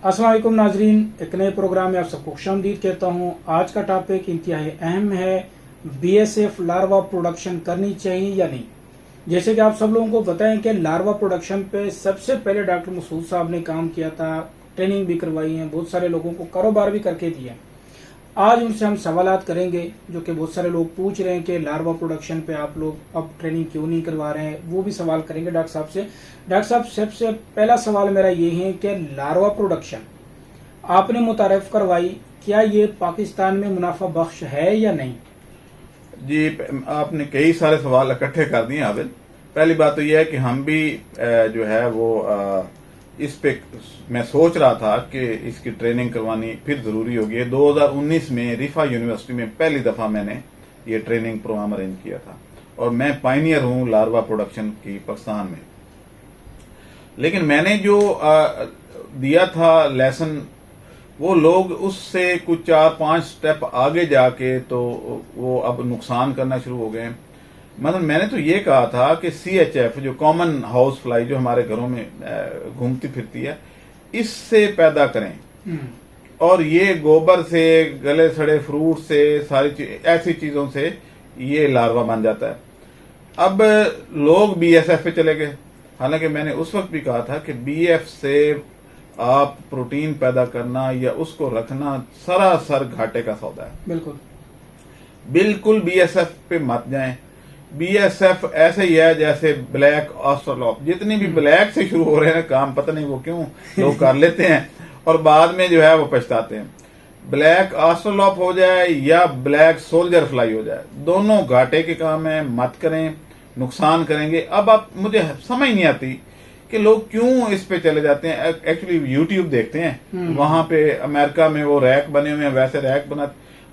अस्सलाम वालेकुम नाजरीन, एक नए प्रोग्राम में आप सबको खुशामदीद कहता हूँ। आज का टॉपिक इंतहाई अहम है, बीएसएफ लार्वा प्रोडक्शन करनी चाहिए या नहीं। जैसे कि आप सब लोगों को बताएं कि लार्वा प्रोडक्शन पे सबसे पहले डॉक्टर मसूद साहब ने काम किया था, ट्रेनिंग भी करवाई है, बहुत सारे लोगों को कारोबार भी करके दिया। आज उनसे हम सवालात करेंगे जो कि बहुत सारे लोग पूछ रहे हैं कि लार्वा प्रोडक्शन पे आप लोग अब ट्रेनिंग क्यों नहीं करवा रहे हैं, वो भी सवाल करेंगे डॉक्टर साहब से। डॉक्टर साहब, सबसे पहला सवाल मेरा ये है कि लार्वा प्रोडक्शन आपने मुतारफ करवाई, क्या ये पाकिस्तान में मुनाफा बख्श है या नहीं? जी, आपने कई सारे सवाल इकट्ठे कर दिए आबिद। पहली बात तो यह है कि हम भी जो है वो इस पे मैं सोच रहा था कि इसकी ट्रेनिंग करवानी फिर जरूरी होगी। 2019 में रिफा यूनिवर्सिटी में पहली दफा मैंने ये ट्रेनिंग प्रोग्राम अरेंज किया था और मैं पायनियर हूं लार्वा प्रोडक्शन की पाकिस्तान में। लेकिन मैंने जो दिया था लेसन, वो लोग उससे कुछ 4-5 स्टेप आगे जाके तो वो अब नुकसान करना शुरू हो गए। मतलब मैंने तो ये कहा था कि CHF जो कॉमन हाउस फ्लाई जो हमारे घरों में घूमती फिरती है, इससे पैदा करें और ये गोबर से, गले सड़े फ्रूट से, सारी ऐसी चीजों से ये लार्वा बन जाता है। अब लोग BSF पे चले गए, हालांकि मैंने उस वक्त भी कहा था कि BF से आप प्रोटीन पैदा करना या उसको रखना सरासर घाटे का सौदा है। बिल्कुल BSF पे मत जाएं। BSF ऐसे ही है जैसे ब्लैक ऑस्ट्रेलॉप, जितनी भी ब्लैक से शुरू हो रहे हैं काम, पता नहीं वो क्यों लोग कर लेते हैं और बाद में जो है वो पछताते हैं। ब्लैक ऑस्ट्रेलॉप हो जाए या ब्लैक सोल्जर फ्लाई हो जाए, दोनों घाटे के काम है, मत करें, नुकसान करेंगे। अब आप मुझे समझ नहीं आती कि लोग क्यों इस पे चले जाते हैं। एक्चुअली YouTube देखते हैं, वहां पे अमेरिका में वो रैक बने हुए हैं, वैसे रैक बना,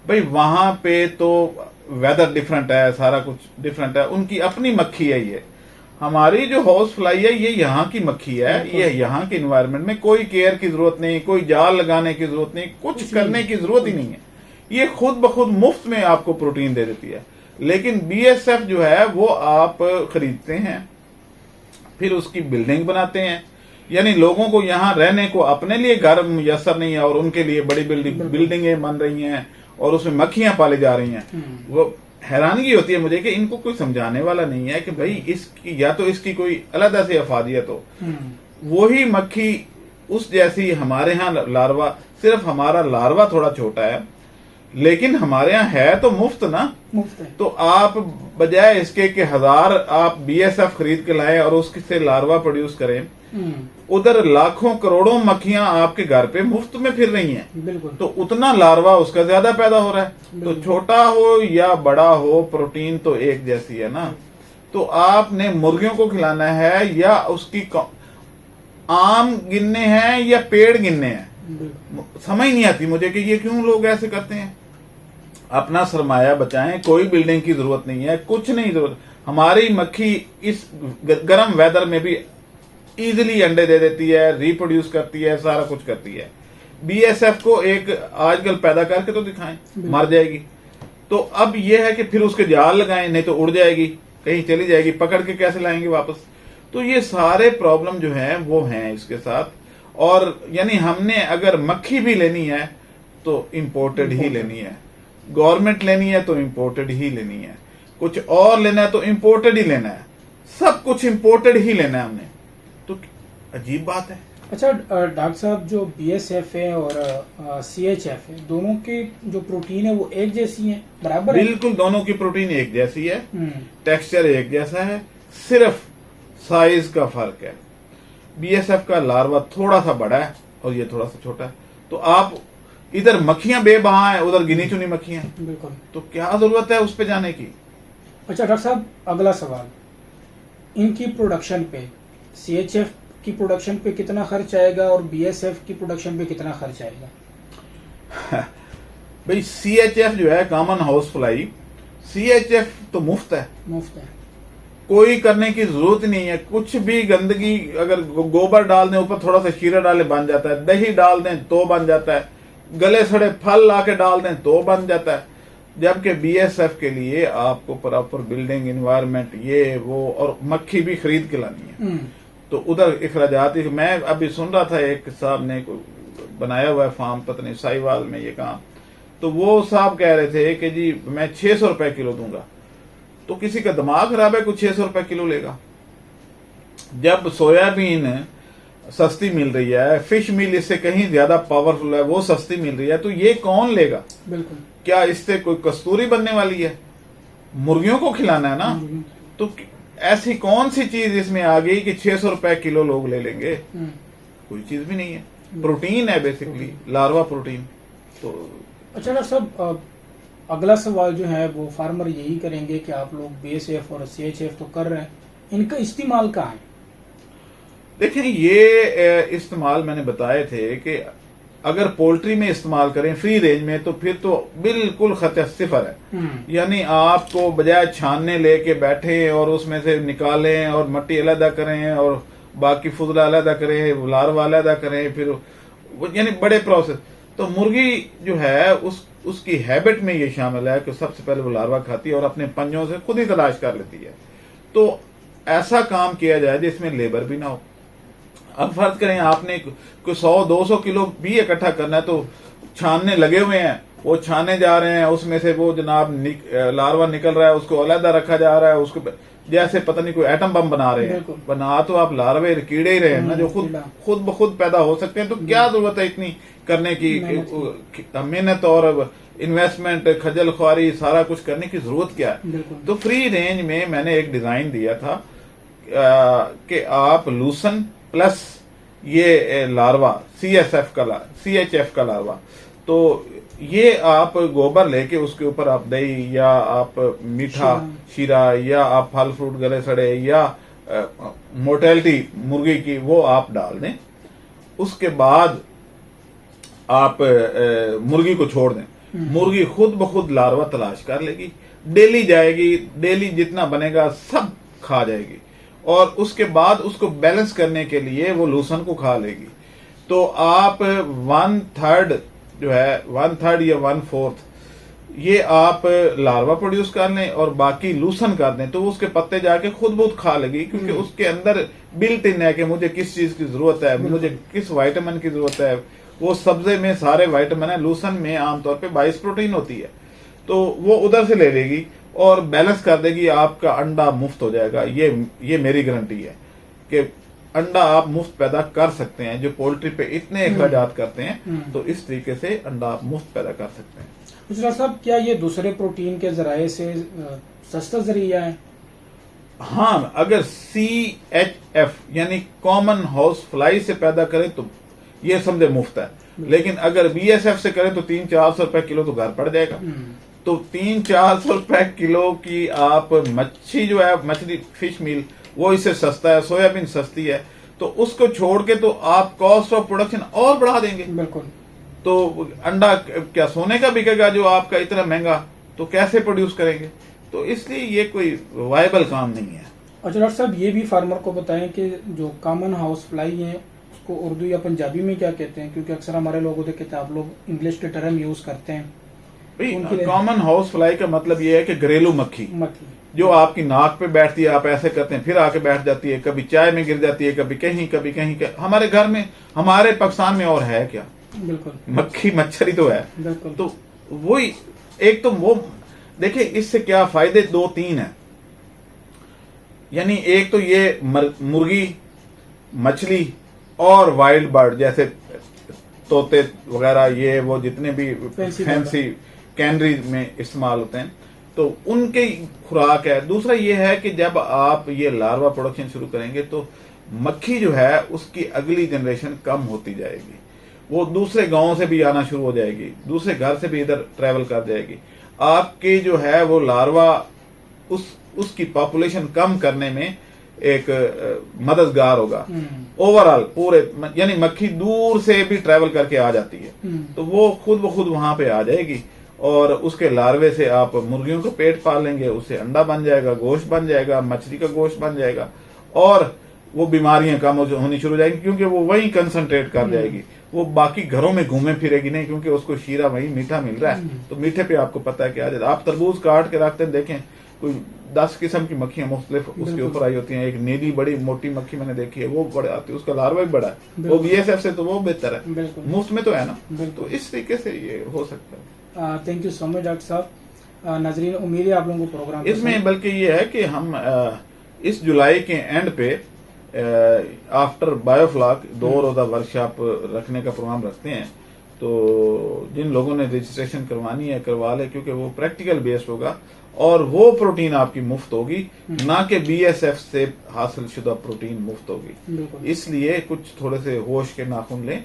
भाई वहां पे तो वेदर डिफरेंट है, सारा कुछ डिफरेंट है, उनकी अपनी मक्खी है। ये हमारी जो हाउस फ्लाई है ये यहाँ की मक्खी है, ये यहाँ के इन्वायरमेंट में कोई केयर की जरूरत नहीं, कोई जाल लगाने की जरूरत नहीं, कुछ करने की जरूरत ही नहीं है। ये खुद ब खुद मुफ्त में आपको प्रोटीन दे देती है। लेकिन BSF जो है वो आप खरीदते हैं, फिर उसकी बिल्डिंग बनाते हैं, यानी लोगों को यहाँ रहने को अपने लिए घर मुयसर नहीं है और उनके लिए बड़ी बिल्डिंगें बन रही हैं और उसमें मक्खियां पाली जा रही हैं। वो हैरानगी होती है मुझे कि इनको कोई समझाने वाला नहीं है कि भाई इसकी या तो इसकी कोई अलग से अफादियत हो। वही मक्खी उस जैसी हमारे यहाँ लार्वा, सिर्फ हमारा लार्वा थोड़ा छोटा है, लेकिन हमारे यहाँ है तो मुफ्त ना। मुफ्त है। तो आप बजाय इसके कि 1000 आप BSF खरीद के लाएं और उससे लार्वा प्रोड्यूस करें, उधर लाखों करोड़ों मक्खियां आपके घर पे मुफ्त में फिर रही हैं, तो उतना लार्वा उसका ज्यादा पैदा हो रहा है। तो छोटा हो या बड़ा हो, प्रोटीन तो एक जैसी है ना। तो आपने मुर्गियों को खिलाना है या उसकी आम गिनने हैं या पेड़ गिनने हैं, समझ नहीं आती मुझे कि ये क्यों लोग ऐसे करते हैं। अपना सरमाया बचाएं, कोई बिल्डिंग की जरूरत नहीं है, कुछ नहीं जरूरत। हमारी मक्खी इस गर्म वेदर में भी इजीली अंडे दे देती है, रिप्रोड्यूस करती है, सारा कुछ करती है। BSF को एक आजकल पैदा करके तो दिखाएं, मर जाएगी। तो अब यह है कि फिर उसके जाल लगाएं, नहीं तो उड़ जाएगी, कहीं चली जाएगी, पकड़ के कैसे लाएंगे वापस। तो ये सारे प्रॉब्लम जो है वो हैं इसके साथ। और यानी हमने अगर मक्खी भी लेनी है तो इम्पोर्टेड ही लेनी है, गवर्नमेंट लेनी है तो इम्पोर्टेड ही लेनी है, कुछ और लेना है तो इम्पोर्टेड ही लेना है, सब कुछ इम्पोर्टेड ही लेना है हमने। तो अजीब बात है। अच्छा डॉक्टर साहब, जो BSF है और CHF है, दोनों की जो प्रोटीन है वो एक जैसी है, बराबर है? बिल्कुल, दोनों की प्रोटीन एक जैसी है, टेक्सचर एक जैसा है, सिर्फ साइज का फर्क है। BSF का लार्वा थोड़ा सा बड़ा है और ये थोड़ा सा छोटा है। तो आप इधर मक्खियां बेबहा हैं, उधर गिनी चुनी मक्खियां, बिल्कुल, तो क्या जरूरत है उस पे जाने की। अच्छा डॉक्टर साहब, अगला सवाल, इनकी प्रोडक्शन पे CHF की प्रोडक्शन पे कितना खर्च आएगा और BSF की प्रोडक्शन पे कितना खर्च आएगा? भाई CHF जो है कॉमन हाउस फ्लाई, CHF तो मुफ्त है, कोई करने की जरूरत नहीं है। कुछ भी गंदगी, अगर गोबर डाल दें, ऊपर थोड़ा सा शीरा डाले बन जाता है, दही डाल दें तो बन जाता है, गले सड़े फल लाके डाल दें तो बन जाता है। जबकि BSF के लिए आपको प्रॉपर बिल्डिंग, इन्वायरमेंट, ये वो, और मक्खी भी खरीद के लानी है। तो उधर इखराजात। मैं अभी सुन रहा था, एक साहब ने बनाया हुआ है फार्म, पता नहीं साहिवाल में ये कहाँ, तो वो साहब कह रहे थे कि जी मैं 600 रुपए किलो दूंगा। तो किसी का दिमाग खराब है, कुछ 600 रुपए किलो लेगा? जब सोयाबीन सस्ती मिल रही है, फिश मील इससे कहीं ज्यादा पावरफुल है, वो सस्ती मिल रही है, तो ये कौन लेगा? बिल्कुल। क्या इससे कोई कस्तूरी बनने वाली है? मुर्गियों को खिलाना है ना। तो ऐसी कौन सी चीज इसमें आ गई कि 600 रुपए किलो लोग ले लेंगे? कोई चीज भी नहीं है, प्रोटीन है बेसिकली, लार्वा प्रोटीन। तो अच्छा डॉक्टर साहब, अगला सवाल जो है वो फार्मर यही करेंगे कि आप लोग BSF और CHF तो कर रहे हैं, इनका इस्तेमाल कहाँ है? देखिए, ये इस्तेमाल मैंने बताए थे कि अगर पोल्ट्री में इस्तेमाल करें फ्री रेंज में, तो फिर तो बिल्कुल खतरा सिफर है। यानी आपको बजाय छानने लेके बैठे और उसमें से निकालें और मट्टी अलग करें और बाकी फुजला अलग करें, लार्वा अलग करें, फिर यानी बड़े प्रोसेस। तो मुर्गी जो है उसकी हैबिट में ये शामिल है कि सबसे पहले वो लार्वा खाती है और अपने पंजों से खुद ही तलाश कर लेती है। तो ऐसा काम किया जाए जिसमें लेबर भी ना हो। अब फर्ज करें आपने कोई 100-200 किलो भी इकट्ठा करना है, तो छानने लगे हुए हैं, वो छाने जा रहे हैं, उसमें से वो जनाब लार्वा निकल रहा है, उसको अलहदा रखा जा रहा है, उसको जैसे पता नहीं कोई एटम बम बना रहे हैं। बना तो आप लार्वे कीड़े ही रहे हैं ना, जो खुद ब खुद पैदा हो सकते हैं। तो क्या जरूरत है इतनी करने की मेहनत और इन्वेस्टमेंट, खजल ख्वारी, सारा कुछ करने की जरूरत क्या है? तो फ्री रेंज में मैंने एक डिजाइन दिया था कि आप लूसन प्लस ये लार्वा CHF का लार्वा, तो ये आप गोबर लेके उसके ऊपर आप दही या आप मीठा शीरा या आप फल फ्रूट गले सड़े या मोर्टेलिटी मुर्गी की वो आप डाल दें। उसके बाद आप मुर्गी को छोड़ दें, मुर्गी खुद ब खुद लार्वा तलाश कर लेगी, डेली जाएगी, डेली जितना बनेगा सब खा जाएगी, और उसके बाद उसको बैलेंस करने के लिए वो लूसन को खा लेगी। तो आप 1/3 जो है, 1/3 या 1/4 ये आप लार्वा प्रोड्यूस कर लें और बाकी लूसन कर दें, तो उसके पत्ते जाके खुद बहुत खा लेगी, क्योंकि उसके अंदर बिल्ट इन है कि मुझे किस चीज की जरूरत है, मुझे किस विटामिन की जरूरत है। वो सब्जे में सारे विटामिन है, लूसन में आमतौर पे 22 प्रोटीन होती है, तो वो उधर से ले लेगी और बैलेंस कर देगी। आपका अंडा मुफ्त हो जाएगा। ये मेरी गारंटी है कि अंडा आप मुफ्त पैदा कर सकते हैं। जो पोल्ट्री पे इतने अखराजात करते हैं, तो इस तरीके से अंडा आप मुफ्त पैदा कर सकते हैं। डॉक्टर साहब, क्या ये दूसरे प्रोटीन के जराये से सस्ता जरिया है? हाँ, अगर CHF यानी कॉमन हाउस फ्लाई से पैदा करें तो ये समझे मुफ्त है, लेकिन अगर BSF से करें तो 300-400 रुपए किलो तो घर पड़ जाएगा। तो 300-400 रुपए किलो की आप मच्छी जो है, मछली फिश मील, वो इससे सस्ता है, सोयाबीन सस्ती है, तो उसको छोड़ के तो आप कॉस्ट ऑफ प्रोडक्शन और बढ़ा देंगे। बिल्कुल। तो अंडा क्या सोने का बिकेगा जो आपका इतना महंगा? तो कैसे प्रोड्यूस करेंगे? तो इसलिए ये कोई वायबल काम नहीं है। अच्छा डॉक्टर साहब, ये भी फार्मर को बताएं कि जो कॉमन हाउस फ्लाई है उसको उर्दू या पंजाबी में क्या कहते हैं, क्योंकि अक्सर हमारे लोगों देखे थे आप लोग इंग्लिश के टर्म यूज करते हैं। कॉमन हाउस फ्लाई का मतलब ये है कि घरेलू मक्खी जो आपकी नाक पे बैठती है, आप ऐसे करते हैं फिर आके बैठ जाती है, कभी चाय में गिर जाती है, कभी कहीं हमारे घर में, हमारे पाकिस्तान में और है क्या? बिल्कुल, मक्खी मच्छर ही तो है। तो वही एक तो वो देखिए, इससे क्या फायदे 2-3 है। यानी एक तो ये मुर्गी, मछली और वाइल्ड बर्ड जैसे तोते वगैरह, ये वो जितने भी फैंसी कैनरी में इस्तेमाल होते हैं, तो उनके खुराक है। दूसरा ये है कि जब आप ये लार्वा प्रोडक्शन शुरू करेंगे तो मक्खी जो है उसकी अगली जनरेशन कम होती जाएगी, वो दूसरे गांव से भी आना शुरू हो जाएगी, दूसरे घर से भी इधर ट्रेवल कर जाएगी। आपके जो है वो लार्वा उसकी पॉपुलेशन कम करने में एक मददगार होगा ओवरऑल पूरे। यानी मक्खी दूर से भी ट्रेवल करके आ जाती है, तो वो खुद ब खुद वहां पे आ जाएगी और उसके लार्वे से आप मुर्गियों का पेट पाल लेंगे, उससे अंडा बन जाएगा, गोश्त बन जाएगा, मछली का गोश्त बन जाएगा, और वो बीमारियां कम होनी शुरू हो जाएंगी, क्योंकि वो वहीं कंसंट्रेट कर जाएगी। वो बाकी घरों में घूमे फिरेगी नहीं, क्योंकि उसको शीरा वही मीठा मिल रहा है, तो मीठे पे आपको पता है कि आ जाता। आप तरबूज काट के रखते हैं, देखें कोई 10 किस्म की मक्खियां मुख्तलिफ उसके बिल्कुल। ऊपर आई होती हैं। एक नीली बड़ी मोटी मक्खी मैंने देखी है, वो बड़े आती है, उसका लार्वा भी बड़ा है, वो बिल्कुल। बीएसएफ से तो वो बेहतर है, बिल्कुल। मुफ्त में तो है ना। बिल्कुल। तो इस तरीके से ये हो सकता है। Thank you so much doctor साहब। नाजरीन, उम्मीद है आप लोगों को प्रोग्राम इसमें बल्कि ये है कि हम इस जुलाई के एंड पे आफ्टर बायोफ्लॉक 2 रोजा वर्कशॉप रखने का प्रोग्राम रखते हैं। तो जिन लोगों ने रजिस्ट्रेशन करवानी है करवा ले, क्योंकि वो प्रैक्टिकल बेस्ड होगा और वो प्रोटीन आपकी मुफ्त होगी, ना कि बीएसएफ से हासिल शुदा प्रोटीन मुफ्त होगी। बिल्कुल। इसलिए कुछ थोड़े से होश के नाखून लें,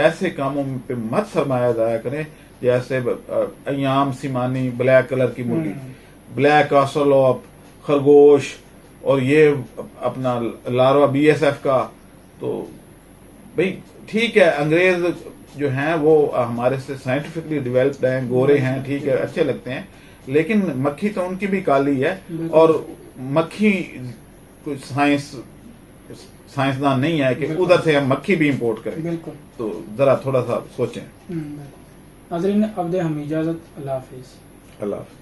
ऐसे कामों पे मत सरमाया जाया करें जैसे अयाम सिमानी, ब्लैक कलर की मुर्गी, ब्लैक ऑसलोप, खरगोश, और ये अपना लार्वा बीएसएफ का। तो भाई ठीक है, अंग्रेज जो हैं वो हमारे से साइंटिफिकली डेवलप्ड हैं, गोरे हैं, ठीक है, अच्छे लगते हैं, लेकिन मक्खी तो उनकी भी काली है और मक्खी कोई साइंसदान नहीं है कि उधर से हम मक्खी भी इंपोर्ट करें। बिल्कुल। तो जरा थोड़ा सा सोचें। नाज़रीन, अब दे हम इजाजत। अल्लाह हाफिज। अल्लाह हाफिज।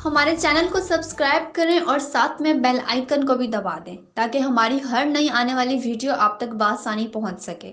हमारे चैनल को सब्सक्राइब करें और साथ में बेल आइकन को भी दबा दें ताकि हमारी हर नई आने वाली वीडियो आप तक बआसानी पहुंच सके।